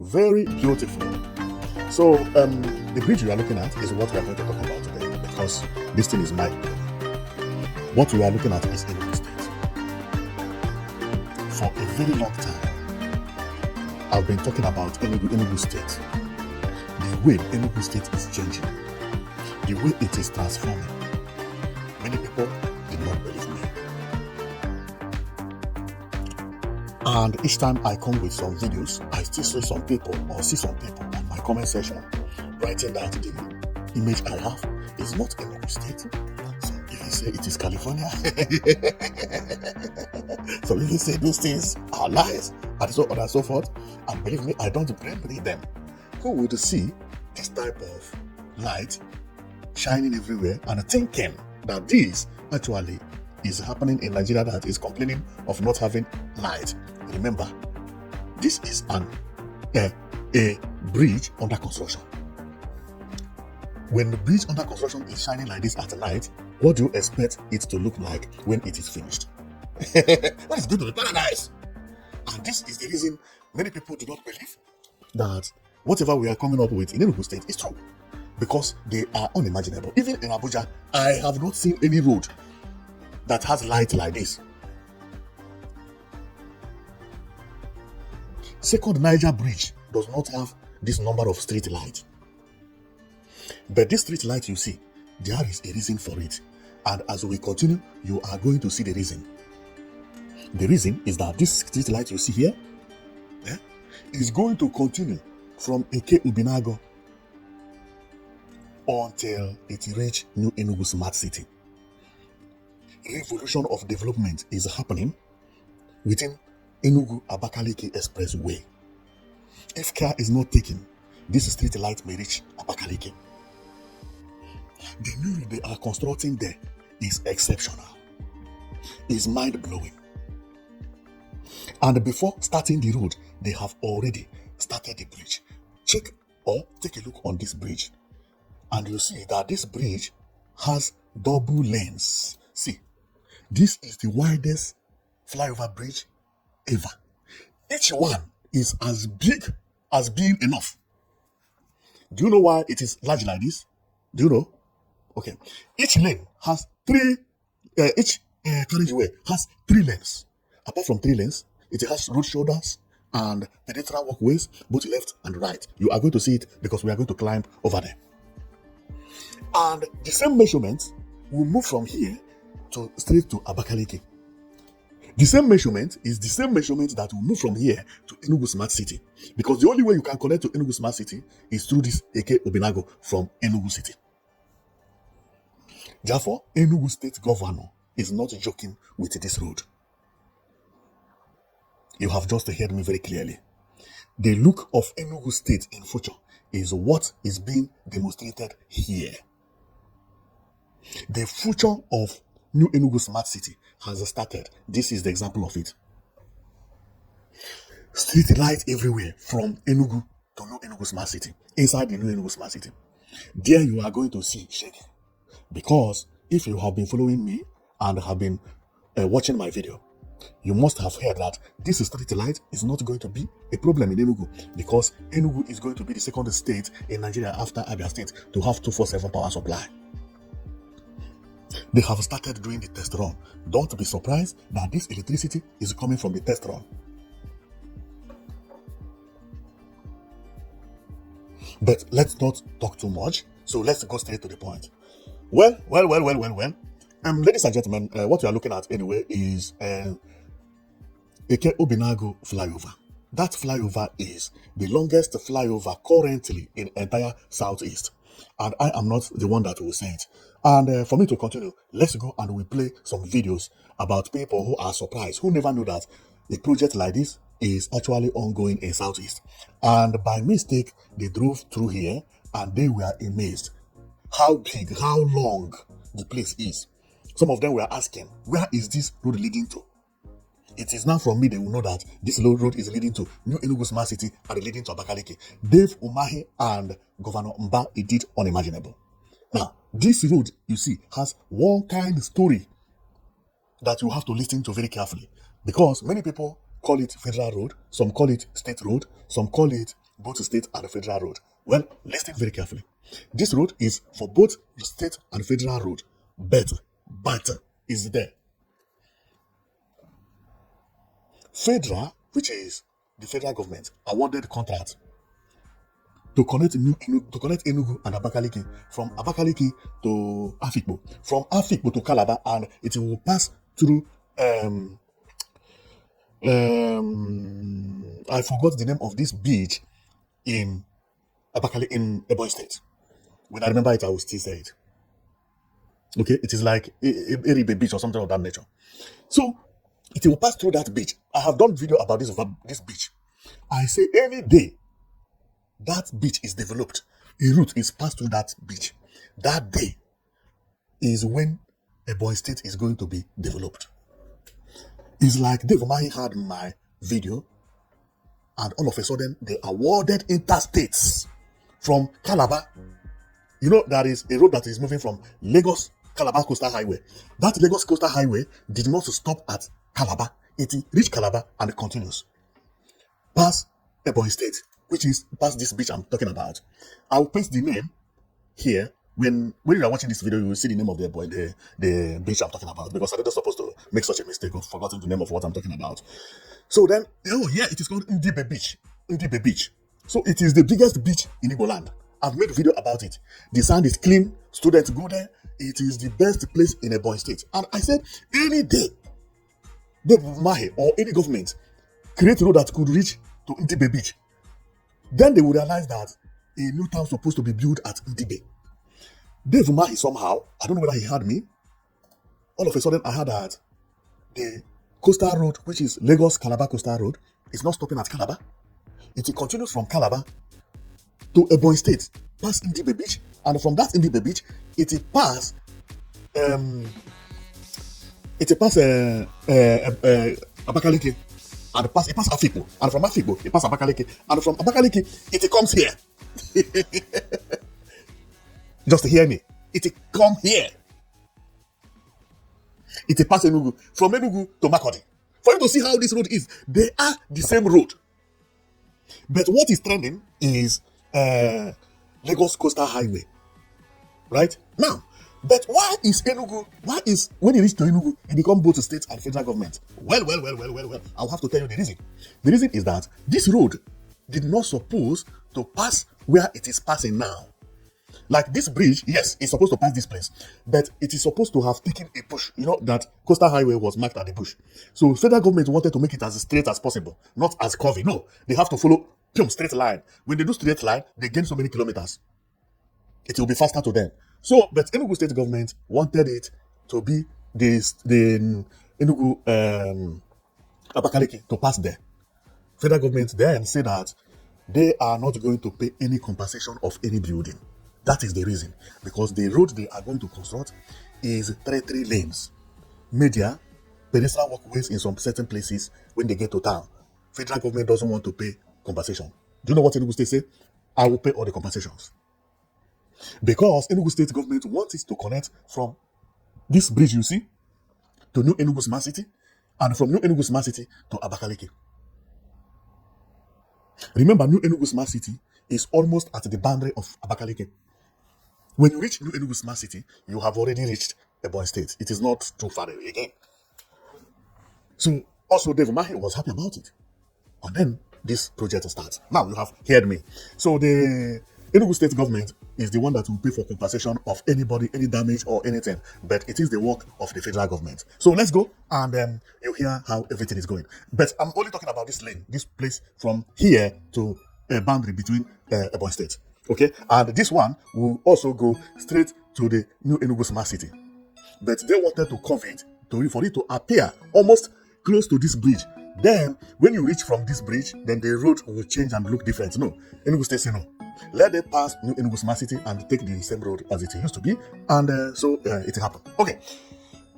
Very beautiful. So the bridge we are looking at is what we are going to talk about today, because this thing is mine. What we are looking at is Enugu State. For a very long time, I've been talking about Enugu State. The way Enugu State is changing, the way it is transforming. Many people did not believe me. And each time I come with some videos, I still see some people on my comment section writing that the image I have is not Enugu State. So if you say it is California, so if you say those things are lies, and so on and so forth, and believe me, I don't believe them. Who would see this type of light shining everywhere and thinking that this actually is happening in Nigeria, that is complaining of not having light? Remember, this is a bridge under construction. When the bridge under construction is shining like this at night, what do you expect it to look like when it is finished? That is going to be paradise. And this is the reason many people do not believe that whatever we are coming up with in Enugu State is true, because they are unimaginable. Even in Abuja, I have not seen any road that has light like this. Second Niger Bridge does not have this number of street lights. But this street light you see, there is a reason for it. And as we continue, you are going to see the reason. The reason is that this street light you see here is going to continue from Eke Ubinago until it reach New Enugu Smart City. Revolution of development is happening within Enugu Abakaliki Expressway. If care is not taken, this street light may reach Abakaliki. The new road they are constructing there is exceptional. It's mind-blowing. And before starting the road, they have already started the bridge. Check or take a look on this bridge, and you see that this bridge has double lanes. See, this is the widest flyover bridge ever. Each one is as big as being enough. Do you know why it is large like this? Do you know? Okay. Each lane has each carriageway has 3 lanes. Apart from 3 lanes, it has road shoulders and pedestrian walkways, both left and right. You are going to see it because we are going to climb over there. And the same measurement will move from here to straight to Abakaliki. The same measurement is the same measurement that will move from here to Enugu Smart City, because the only way you can connect to Enugu Smart City is through this Eke Obinago from Enugu City. Therefore, Enugu State Governor is not joking with this road. You have just heard me very clearly. The look of Enugu State in future is what is being demonstrated here. The future of New Enugu Smart City has started. This is the example of it. Street light everywhere from Enugu to New Enugu Smart City. Inside the New Enugu Smart City, there you are going to see shaking. Because if you have been following me and have been watching my video, you must have heard that this street light is not going to be a problem in Enugu, because Enugu is going to be the second state in Nigeria after Abia State to have 247 power supply. They have started doing the test run. Don't be surprised that this electricity is coming from the test run. But let's not talk too much. So let's go straight to the point. Well. Ladies and gentlemen, what you are looking at anyway is Eke Obinago flyover. That flyover is the longest flyover currently in entire Southeast. And I am not the one that will say it. And for me to continue, let's go and we play some videos about people who are surprised, who never knew that a project like this is actually ongoing in Southeast. And by mistake, they drove through here and they were amazed how big, how long the place is. Some of them were asking, where is this road leading to? It is now from me they will know that this road is leading to New Enugu Smart City and leading to Abakaliki. Dave Umahi and Governor Mba, it did unimaginable. Now, this road, you see, has one kind of story that you have to listen to very carefully, because many people call it federal road, some call it state road, some call it both state and federal road. Well, listen very carefully. This road is for both state and federal road, but is there. Federal, which is the federal government, awarded contract to connect Enugu and Abakaliki, from Abakaliki to Afikpo, from Afikpo to Calabar, and it will pass through I forgot the name of this beach in Abakaliki in Ebonyi State. When I remember it, I will still say it. Okay, it is like Eribe beach or something of that nature. So it will pass through that beach. I have done video about this beach. I say any day that beach is developed, a route is passed through that beach. That day is when Ebonyi State is going to be developed. It's like Dave Umahi had my video, and all of a sudden they awarded interstates from Calabar. You know, there is a road that is moving from Lagos Calabar Coastal Highway. That Lagos Coastal Highway did not stop at Calabar. It reached Calabar and it continues past Ebonyi State, which is past this beach I'm talking about. I'll paste the name here. When you are watching this video, you will see the name of the beach I'm talking about, because I'm not supposed to make such a mistake of forgetting the name of what I'm talking about. So then, oh yeah, it is called Ndibe Beach. Ndibe Beach. So it is the biggest beach in Igbo land. I've made a video about it. The sand is clean. Students go there. It is the best place in Ebonyi State. And I said, any day, the Mahe or any government create a road that could reach to Ndibe Beach, then they will realize that a new town is supposed to be built at Ndibe. Dave Umahi somehow, I don't know whether he heard me, all of a sudden I heard that the coastal road, which is Lagos Calabar Coastal Road, is not stopping at Calabar. It continues from Calabar to Ebonyi State, past Ndibe Beach, and from that Ndibe Beach, it pass Abakaliki, and it pass Afikpo, and from Afikpo, it pass Abakaliki, and from Abakaliki, it comes here. Just hear me. It come here. It pass Enugu, from Enugu to Makurdi. For you to see how this road is, they are the same road. But what is trending is Lagos Coastal Highway, right? Now, but why is when you reach to Enugu, it become both state and federal government? Well. I'll have to tell you the reason. The reason is that this road did not suppose to pass where it is passing now. Like this bridge, yes, it's supposed to pass this place, but it is supposed to have taken a push. You know that coastal highway was marked at the bush. So federal government wanted to make it as straight as possible, not as curvy. No, they have to follow straight line. When they do straight line, they gain so many kilometers. It will be faster to them. So, but Enugu state government wanted it to be the Enugu Abakaliki to pass there. Federal government then said that they are not going to pay any compensation of any building. That is the reason, because the road they are going to construct is three lanes. Media, pedestrian walkways in some certain places when they get to town. Federal government doesn't want to pay compensation. Do you know what Enugu State say? I will pay all the compensations. Because Enugu State government wants it to connect from this bridge you see to New Enugu Smart City, and from New Enugu Smart City to Abakaliki. Remember, New Enugu Smart City is almost at the boundary of Abakaliki. When you reach New Enugu Smart City, you have already reached Ebonyi State. It is not too far away again. So, also Dave Umahi was happy about it. And then this project starts. Now you have heard me. So the Enugu State government is the one that will pay for compensation of anybody, any damage or anything. But it is the work of the federal government. So let's go and you hear how everything is going. But I'm only talking about this lane, this place from here to a boundary between Ebonyi State. Okay, and this one will also go straight to the New Enugu Smart City. But they wanted to curve it for it to appear almost close to this bridge. Then, when you reach from this bridge, then the road will change and look different. No, Enugu State say no. Let them pass New Enugu Smart City and take the same road as it used to be, and so it happened. Okay,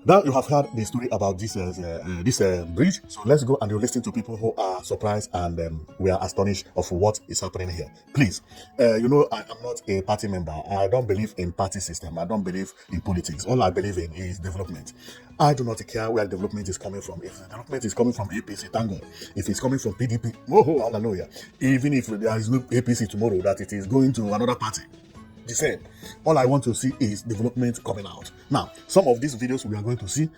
Now you have heard the story about this bridge. So let's go and you listen to people who are surprised and we are astonished of what is happening here. Please, you know I am not a party member. I don't believe in party system. I don't believe in politics. All I believe in is development. I do not care where development is coming from. If the development is coming from APC, thank God. If it's coming from PDP, oh hallelujah. Even if there is no APC tomorrow, that it is going to another party, the same. All I want to see is development coming out. Now, some of these videos we are going to see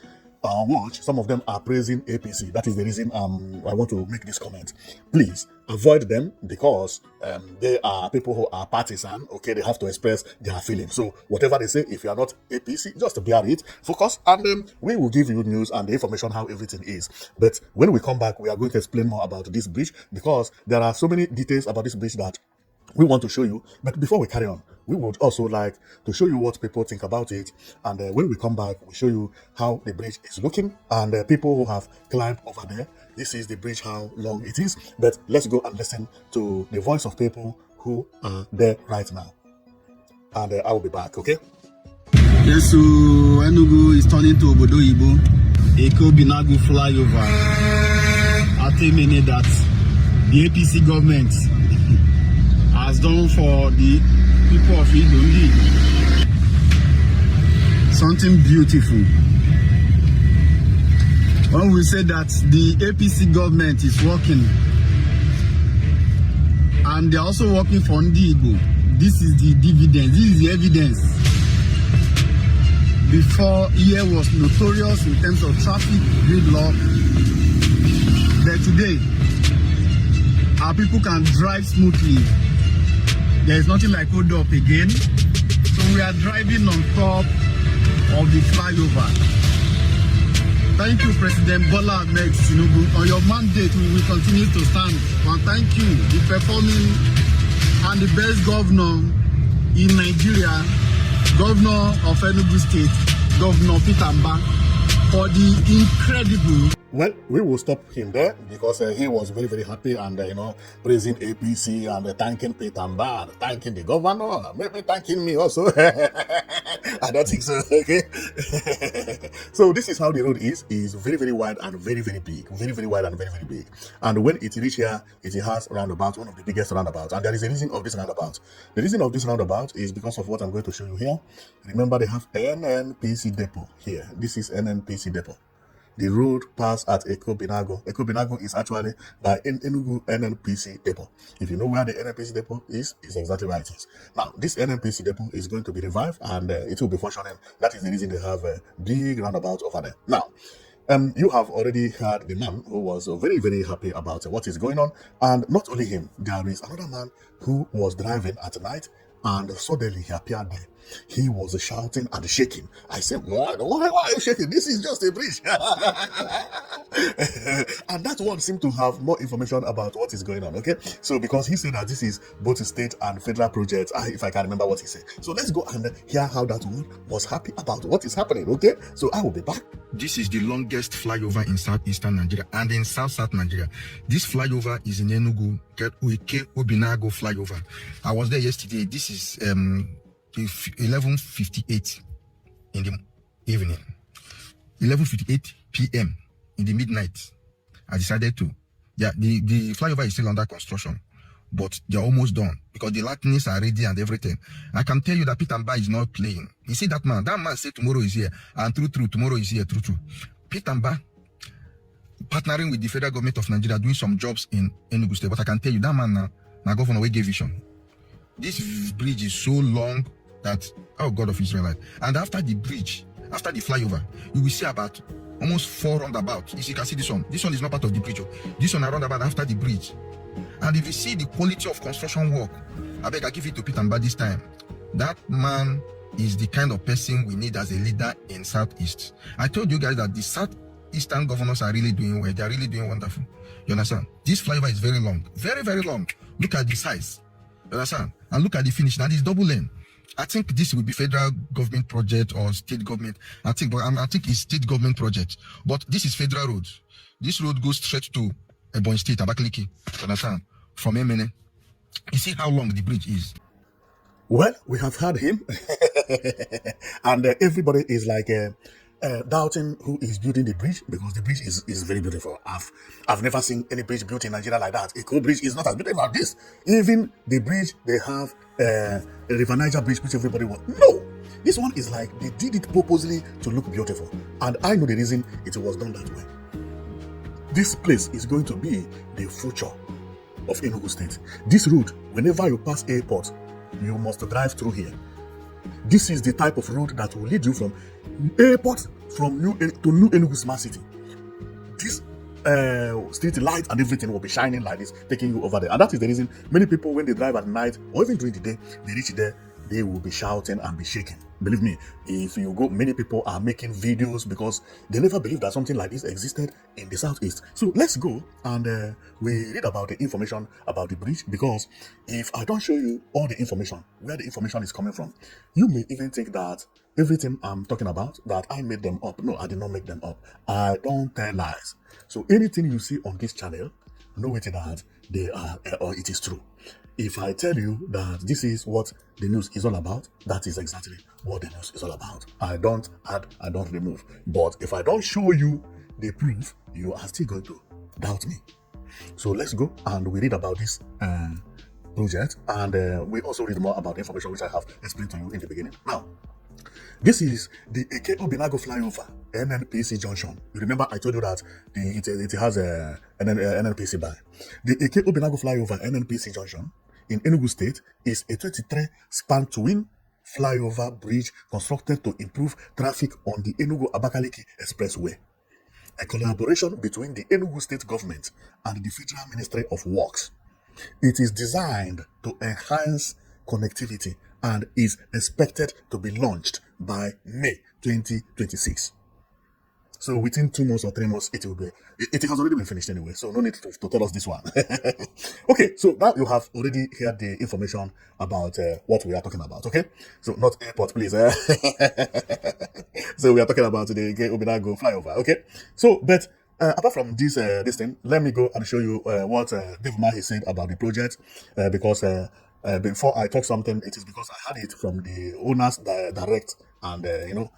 watch, some of them are praising APC. That is the reason I want to make this comment. Please avoid them because they are people who are partisan. Okay, they have to express their feelings. So whatever they say, if you are not APC, just bear it, focus, and we will give you news and the information how everything is. But when we come back, we are going to explain more about this bridge because there are so many details about this bridge that we want to show you. But before we carry on, we would also like to show you what people think about it. And when we come back, we'll show you how the bridge is looking and people who have climbed over there. This is the bridge, how long it is. But let's go and listen to the voice of people who are there right now. And I will be back, okay? Yes, so Enugu is turning to Obodo Ibo. Eko Binagu flyover. I tell me that the APC government has done for the people of Enugu something beautiful. When we say that the APC government is working and they're also working for Igbo, this is the dividend, this is the evidence. Before, here was notorious in terms of traffic gridlock, but today our people can drive smoothly. There is nothing like hold up again. So we are driving on top of the flyover. Thank you, President Bola Ahmed Tinubu. On your mandate, we will continue to stand. And thank you, the performing and the best governor in Nigeria, Governor of Enugu State, Governor Peter Mba, for the incredible. Well, we will stop him there because he was very, very happy and, praising APC and thanking Peter Mba, thanking the governor, maybe thanking me also. I don't think so, okay? So this is how the road is very, very wide and very, very big. Very, very wide and very, very big. And when it reaches here, it has roundabout, one of the biggest roundabouts. And there is a reason of this roundabout. The reason of this roundabout is because of what I'm going to show you here. Remember, they have NNPC depot here. This is NNPC depot. The road passed at Eko Binago. Eko Binago is actually by Enugu NNPC depot. If you know where the NNPC depot is, it's exactly where it is. Now, this NNPC depot is going to be revived and it will be functioning. That is the reason they have a big roundabout over there. Now, you have already heard the man who was very, very happy about what is going on. And not only him, there is another man who was driving at night and suddenly he appeared there. He was shouting and shaking. I said, why are you shaking? This is just a bridge. And that one seemed to have more information about what is going on, okay? So because he said that this is both state and federal projects, if I can remember what he said. So let's go and hear how that one was happy about what is happening, okay? So I will be back. This is the longest flyover in southeastern Nigeria and in south Nigeria. This flyover is in Enugu, Obinago flyover. I was there yesterday. This is 11:58 in the evening, 11:58 p.m. in the midnight. I decided to. Yeah, the flyover is still under construction, but they're almost done because the lightnings are ready and everything. I can tell you that Peter Mba is not playing. You see that man said tomorrow is here, and true, tomorrow is here, true. Peter Mba partnering with the federal government of Nigeria doing some jobs in Enugu State, but I can tell you that man now governor we gave vision. This bridge is so long that, oh God of Israel, and after the bridge, after the flyover, you will see about almost 4 roundabouts. If you can see this one is not part of the bridge. This one a roundabout after the bridge. And if you see the quality of construction work, I beg I give it to Peter Mba this time. That man is the kind of person we need as a leader in Southeast. I told you guys that the Southeastern governors are really doing well. They are really doing wonderful. You understand? This flyover is very long, very, very long. Look at the size. You understand? And look at the finish. Now it's double lane. I think this will be federal government project or state government. I think it's state government project. But this is federal road. This road goes straight to Ebonyi State, Abakaliki. You understand? From Emene. You see how long the bridge is. Well, we have heard him. And everybody is like doubting who is building the bridge, because the bridge is very beautiful. I've never seen any bridge built in Nigeria like that. A cool bridge is not as beautiful as this. Even the bridge they have, a River Niger bridge, which everybody wants. No, this one is like they did it purposely to look beautiful, and I know the reason it was done that way. This place is going to be the future of Enugu State. This road, whenever you pass airport, you must drive through here. This is the type of road that will lead you from airport from New Enugu Smart City. This street light and everything will be shining like this, taking you over there. And that is the reason many people, when they drive at night or even during the day, they reach there, they will be shouting and be shaking. Believe me, if you go, many people are making videos because they never believed that something like this existed in the southeast. So let's go and we read about the information about the bridge, because if I don't show you all the information, where the information is coming from, you may even think that everything I'm talking about, that I made them up. No, I did not make them up. I don't tell lies. So anything you see on this channel, know it that they are, or it is true. If I tell you that this is what the news is all about, that is exactly what the news is all about. I don't add, I don't remove. But if I don't show you the proof, you are still going to doubt me. So let's go and we read about this project, and we also read more about the information which I have explained to you in the beginning. Now, this is the Eke Obinago flyover, NNPC junction. You remember I told you that it has a NNPC by. The Eke Obinago flyover, NNPC junction in Enugu State is a 23-span twin flyover bridge constructed to improve traffic on the Enugu-Abakaliki Expressway. A collaboration between the Enugu State government and the Federal Ministry of Works. It is designed to enhance connectivity and is expected to be launched by May 2026. So within 2 months or 3 months, it will be. It has already been finished anyway, so no need to tell us this one. Okay, so now you have already heard the information about what we are talking about. Okay, so not airport, please. So we are talking about the Obinago flyover. Okay, so but apart from this thing, let me go and show you what Dave Mahi said about the project, because before I talk something, it is because I had it from the owners direct, and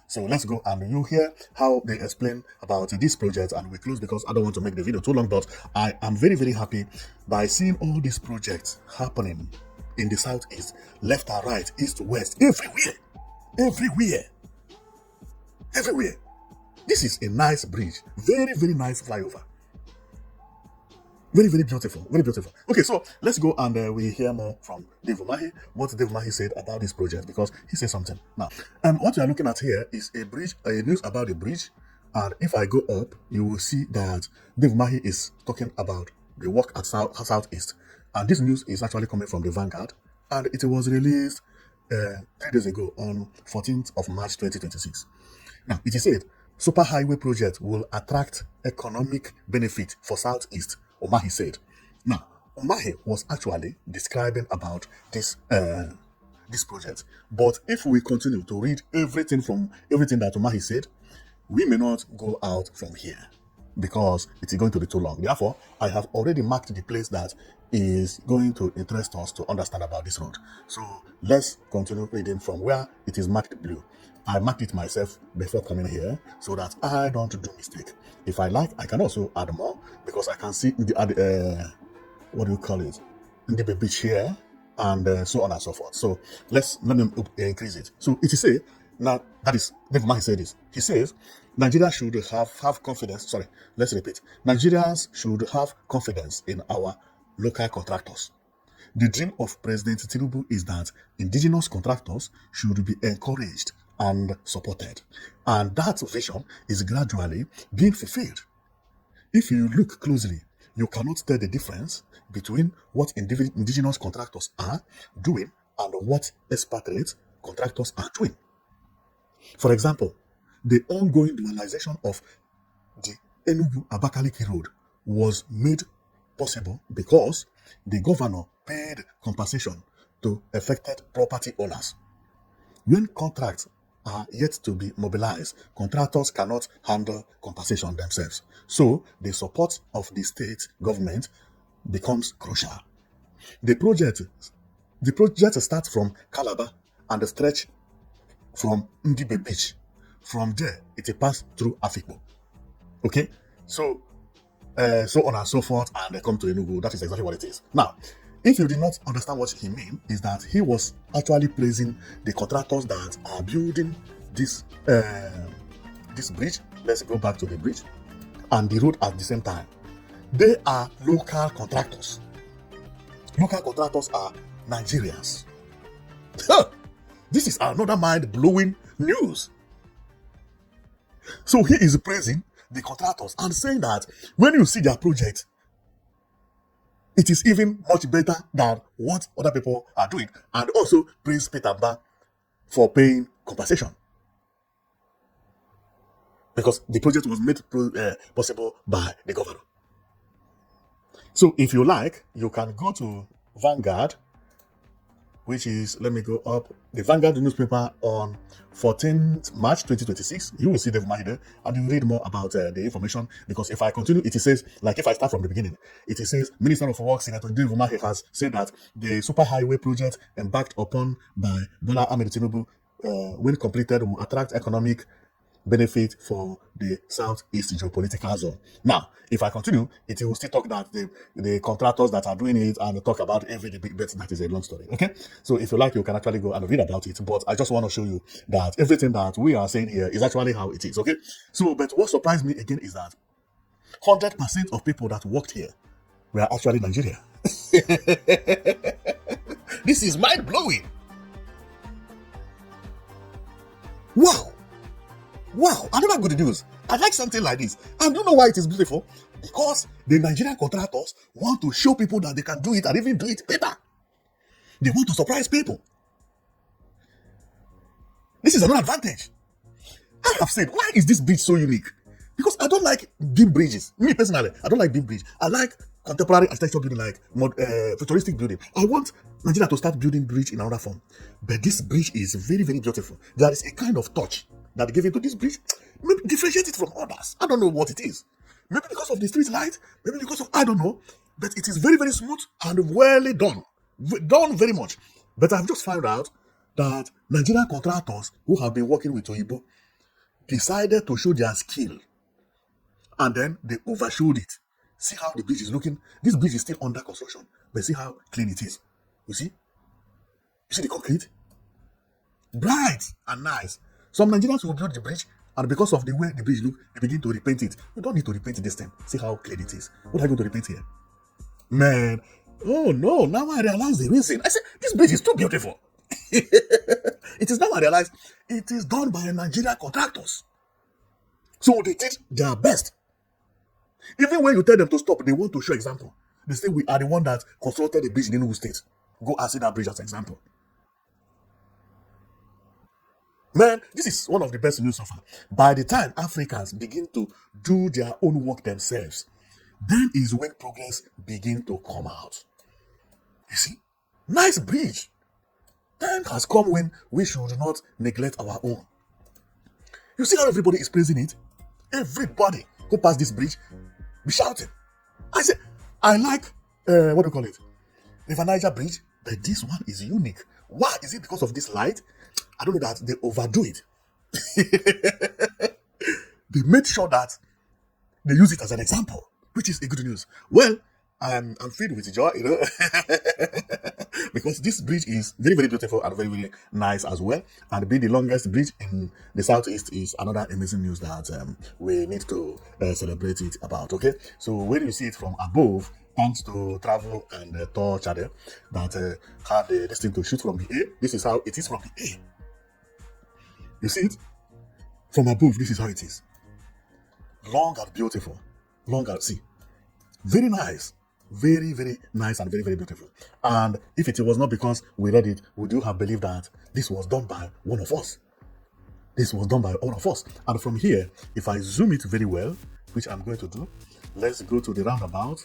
so let's go and you hear how they explain about this project, and we close because I don't want to make the video too long. But I am very, very happy by seeing all these projects happening in the southeast, left and right, east to west, everywhere. This is a nice bridge, very, very nice flyover. Very, very beautiful. Okay, so let's go and we hear more from Dave Mahi, what Dave Mahi said about this project, because he said something. Now, what you are looking at here is a bridge, a news about a bridge, and if I go up, you will see that Dave Mahi is talking about the work at Southeast, and this news is actually coming from the Vanguard, and it was released 3 days ago on 14th of March 2026. Now, it is said, Super Highway project will attract economic benefit for Southeast, Umahi said. Now, Umahi was actually describing about this project. But if we continue to read everything that Umahi said, we may not go out from here because it is going to be too long. Therefore, I have already marked the place that is going to interest us to understand about this road. So let's continue reading from where it is marked blue. I marked it myself before coming here so that I don't do mistake. If I like, I can also add more because I can see the what do you call it? The beach here and so on and so forth. So let me increase it. So it is say now that is Dave Mahi said this. He says Nigeria should have confidence. Sorry, let's repeat. Nigerians should have confidence in our local contractors. The dream of President Tinubu is that indigenous contractors should be encouraged and supported. And that vision is gradually being fulfilled. If you look closely, you cannot tell the difference between what indigenous contractors are doing and what expatriate contractors are doing. For example, the ongoing dualization of the Enugu-Abakaliki road was made possible because the governor paid compensation to affected property owners. When contracts are yet to be mobilized, contractors cannot handle compensation themselves. So the support of the state government becomes crucial. The project starts from Calabar and stretch from Ndibe Beach From there, it will pass through Afikpo. Okay? So on and so forth, and they come to Enugu. That is exactly what it is. Now, if you did not understand what he meant, is that he was actually praising the contractors that are building this bridge. Let's go back to the bridge and the road at the same time. They are local contractors. Local contractors are Nigerians. This is another mind-blowing news. So he is praising the contractors and saying that when you see their project, it is even much better than what other people are doing, and also praise Peter Mba for paying compensation because the project was made possible by the governor. So if you like, you can go to Vanguard, which is, let me go up, the Vanguard newspaper on 14th March 2026. You will see the information there, and you read more about the information, because if I continue, it says, like if I start from the beginning, it says, Minister of Works, Senator Dave Umahi has said that the superhighway project embarked upon by Bola Ahmed Tinubu, when completed, will attract economic benefit for the Southeast geopolitical zone. Now, if I continue, it will still talk that the contractors that are doing it and talk about every big bet. That is a long story. Okay, so if you like, you can actually go and read about it. But I just want to show you that everything that we are saying here is actually how it is. Okay, so but what surprised me again is that 100% of people that worked here were actually Nigeria. This is mind blowing. Wow. Wow, another good news. I like something like this. And you know why it is beautiful? Because the Nigerian contractors want to show people that they can do it and even do it better. They want to surprise people. This is another advantage. I have said, why is this bridge so unique? Because I don't like big bridges. Me personally, I don't like big bridge. I like contemporary architecture building, like futuristic building. I want Nigeria to start building bridge in another form. But this bridge is very, very beautiful. There is a kind of touch that given to this bridge, maybe differentiate it from others. I don't know what it is. Maybe because of the street light, maybe because of, I don't know. But it is very, very smooth and well done. Done very much. But I've just found out that Nigerian contractors who have been working with Oyibo decided to show their skill. And then they overshowed it. See how the bridge is looking. This bridge is still under construction. But see how clean it is. You see? You see the concrete? Bright and nice. Some Nigerians will build the bridge, and because of the way the bridge looks, they begin to repaint it. You don't need to repaint it this time. See how clean it is. What are you going to repaint here? Man, oh no, now I realize the reason. I said, this bridge is too beautiful. It is now I realize it is done by Nigerian contractors. So they did their best. Even when you tell them to stop, they want to show example. They say, we are the one that constructed the bridge in Enugu State. Go and see that bridge as an example. Man, this is one of the best news so far. By the time Africans begin to do their own work themselves, then is when progress begin to come out. You see? Nice bridge. Time has come when we should not neglect our own. You see how everybody is praising it? Everybody who passed this bridge be shouting. I said, I like, what do you call it? River Niger Bridge, but this one is unique. Why? Is it because of this light? I don't know that they overdo it. They made sure that they use it as an example, which is a good news. Well, I'm filled with joy, you know, because this bridge is very, very beautiful and very, very nice as well. And being the longest bridge in the Southeast is another amazing news that we need to celebrate it about. Okay, so when you see it from above, thanks to Travel and Tour Channel that had this thing to shoot from the air. This is how it is from the air. You see it? From above, this is how it is. Long and beautiful. Long and, see. Very nice. Very, very nice and very, very beautiful. And if it was not because we read it, would you have believed that this was done by one of us? This was done by all of us. And from here, if I zoom it very well, which I'm going to do, let's go to the roundabout.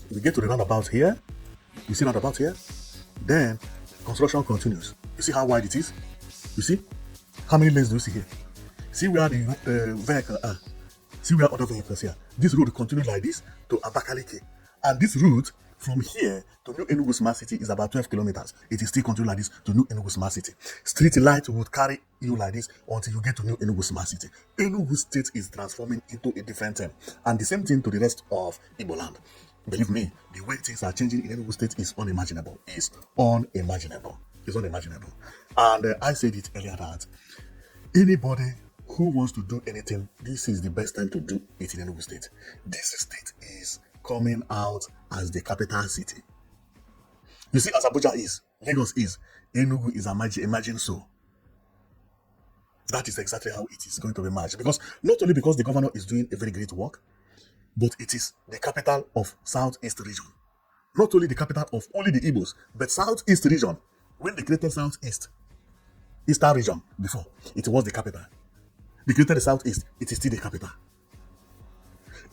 We get to the roundabout here. You see roundabout here? Then construction continues. You see how wide it is? You see? How many lanes do you see here? See where the vehicle are. See where other vehicles here. This road continues like this to Abakaliki. And this route From here to New Enugu Smart City is about 12 kilometers. It is still continuing like this to New Enugu Smart City. Street light would carry you like this until you get to New Enugu Smart City. Enugu State is transforming into a different thing. And the same thing to the rest of Igbo land. Believe me, the way things are changing in Enugu State is unimaginable. It's unimaginable. It's unimaginable. And I said it earlier that anybody who wants to do anything, this is the best time to do it in Enugu State. This state is coming out as the capital city. You see, as Abuja is, Lagos is, Enugu is imagine so. That is exactly how it is going to be merged. Because not only because the governor is doing a very great work, but it is the capital of Southeast region. Not only the capital of only the Igbos, but Southeast region. When they created Southeast, Eastern region before, it was the capital. They created the Southeast, it is still the capital.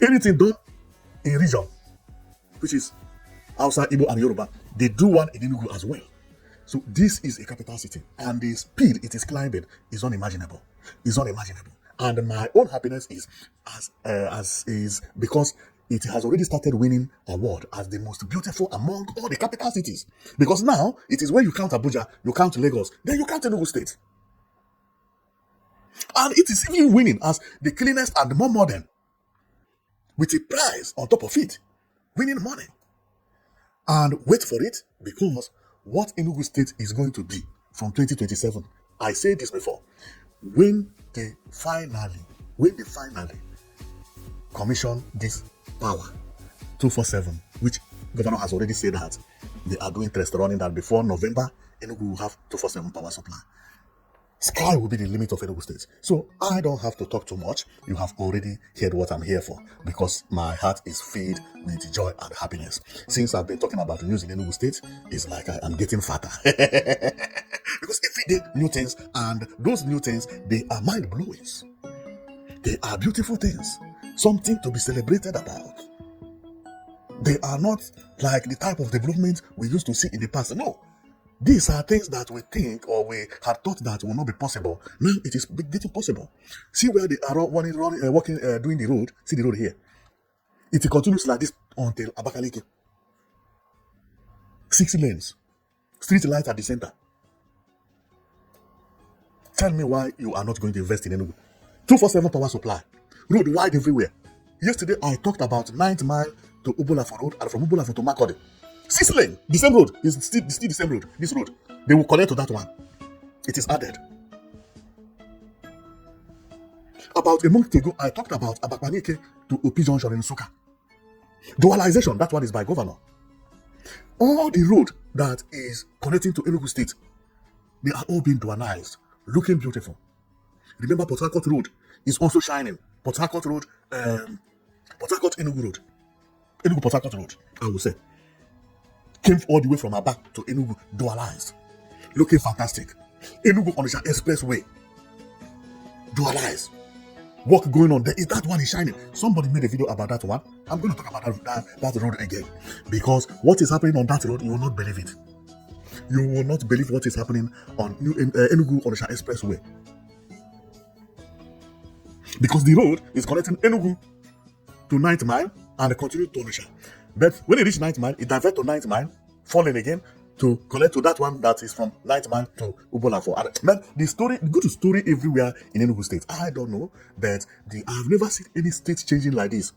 Anything done in region, which is outside Igbo and Yoruba, they do one in Enugu as well. So this is a capital city, and the speed it is climbing is unimaginable. It's unimaginable. And my own happiness is as is because it has already started winning award as the most beautiful among all the capital cities. Because now it is when you count Abuja, you count Lagos, then you count Enugu State. And it is even winning as the cleanest and the more modern, with a prize on top of it, winning money. And wait for it, because what Enugu State is going to be from 2027, I said this before, when they finally commission this power 247, which governor has already said that they are doing test running that before November, Enugu will have 247 power supply. Sky will be the limit of Enugu State. So I don't have to talk too much. You have already heard what I'm here for, because my heart is filled with joy and happiness. Since I've been talking about the news in Enugu State, it's like I'm getting fatter. Because every day, new things, and those new things, they are mind-blowing. They are beautiful things, something to be celebrated about. They are not like the type of development we used to see in the past. No. These are things that we think or we had thought that will not be possible. Now it is getting possible. See where they are walking, doing the road. See the road here. It continues like this until Abakaliki. 6 lanes. Street lights at the center. Tell me why you are not going to invest in Enugu. 247 power supply. Road wide everywhere. Yesterday I talked about 9th mile to Ubulafo Road and from Ubulafo to Makode. 6 lane, the same road, is still the same road. This road, they will connect to that one. It is added. About a month ago, I talked about Abakwanike to Opi Junction in Suka. Dualization, that one is by governor. All the road that is connecting to Enugu State, they are all being dualized, looking beautiful. Remember, Port Harcourt Road is also shining. Port Harcourt Road, Port Harcourt Enugu Road, Enugu Port Harcourt Road, I will say, came all the way from Aba to Enugu, dualized, looking fantastic. Enugu Onitsha Expressway, dualized. Work going on there. Is that one is shining? Somebody made a video about that one. I'm going to talk about that road again, because what is happening on that road, you will not believe it. You will not believe what is happening on Enugu Onitsha Expressway, because the road is connecting Enugu to 9th mile and continue to Onitsha. But when it reach 9th mile, it diverts to 9th mile, falling again to connect to that one that is from 9th mile to Ubolafo. And man, the good story everywhere in Enugu State. I don't know, but I've never seen any state changing like this.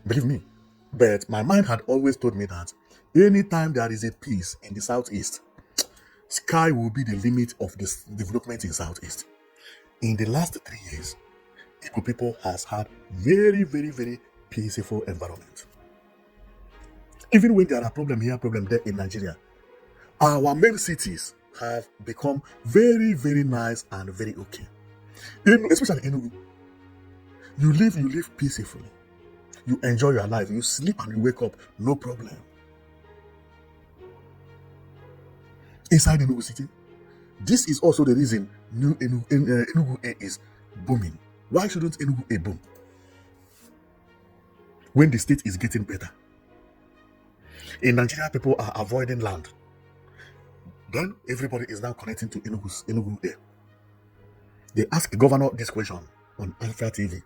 Believe me. But my mind had always told me that anytime there is a peace in the Southeast, sky will be the limit of this development in Southeast. In the last 3 years, Igbo people has had very, very, very peaceful environment. Even when there are problems here, problems there in Nigeria, our main cities have become very, very nice and very okay. Especially Enugu. You live peacefully. You enjoy your life. You sleep and you wake up, no problem. Inside Enugu City, this is also the reason Enugu A is booming. Why shouldn't Enugu A boom when the state is getting better? In Nigeria, people are avoiding land. Then everybody is now connecting to Enugu A. They asked the governor this question on Alpha TV.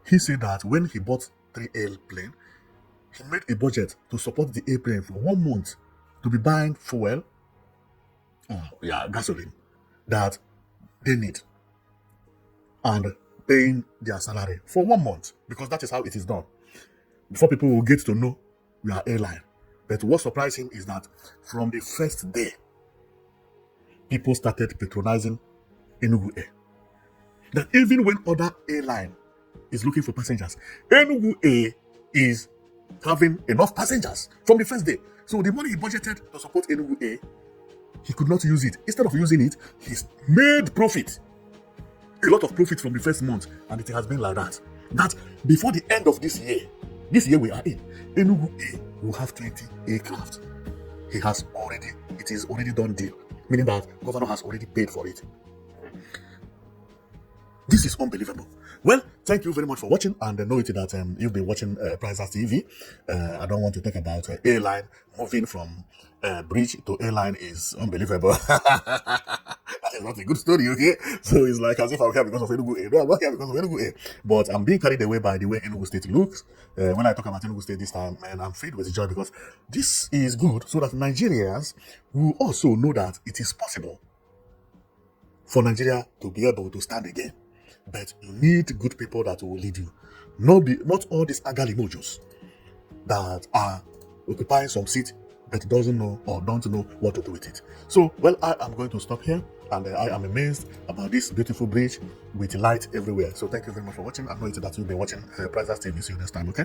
He said that when he bought 3L plane, he made a budget to support the airplane for 1 month to be buying fuel, gasoline that they need and paying their salary for 1 month, because that is how it is done. Before people will get to know we are airline. But what surprised him is that from the first day, people started patronizing Enugu Air. That even when other airline is looking for passengers, Enugu Air is having enough passengers from the first day. So the money he budgeted to support Enugu Air, he could not use it. Instead of using it, he's made profit. A lot of profit from the first month, and it has been like that. That before the end of this year we are in, Enugu Air will have 20 aircraft. It is already done deal, meaning that governor has already paid for it. This is unbelievable. Well, thank you very much for watching, and know it that you've been watching Prices TV. I don't want to talk about airline moving from bridge to airline is unbelievable. That is not a good story, okay? So it's like as if I'm here because of Enugu Air. No, I'm not here because of Enugu Air. But I'm being carried away by the way Enugu State looks. When I talk about Enugu State this time, man, I'm filled with joy because this is good so that Nigerians will also know that it is possible for Nigeria to be able to stand again. But you need good people that will lead you. Not all these agalimojos that are occupying some seat but doesn't know or don't know what to do with it. So, well, I am going to stop here, and I am amazed about this beautiful bridge with light everywhere. So thank you very much for watching. I know that you've been watching Prices TV. See you next time, okay?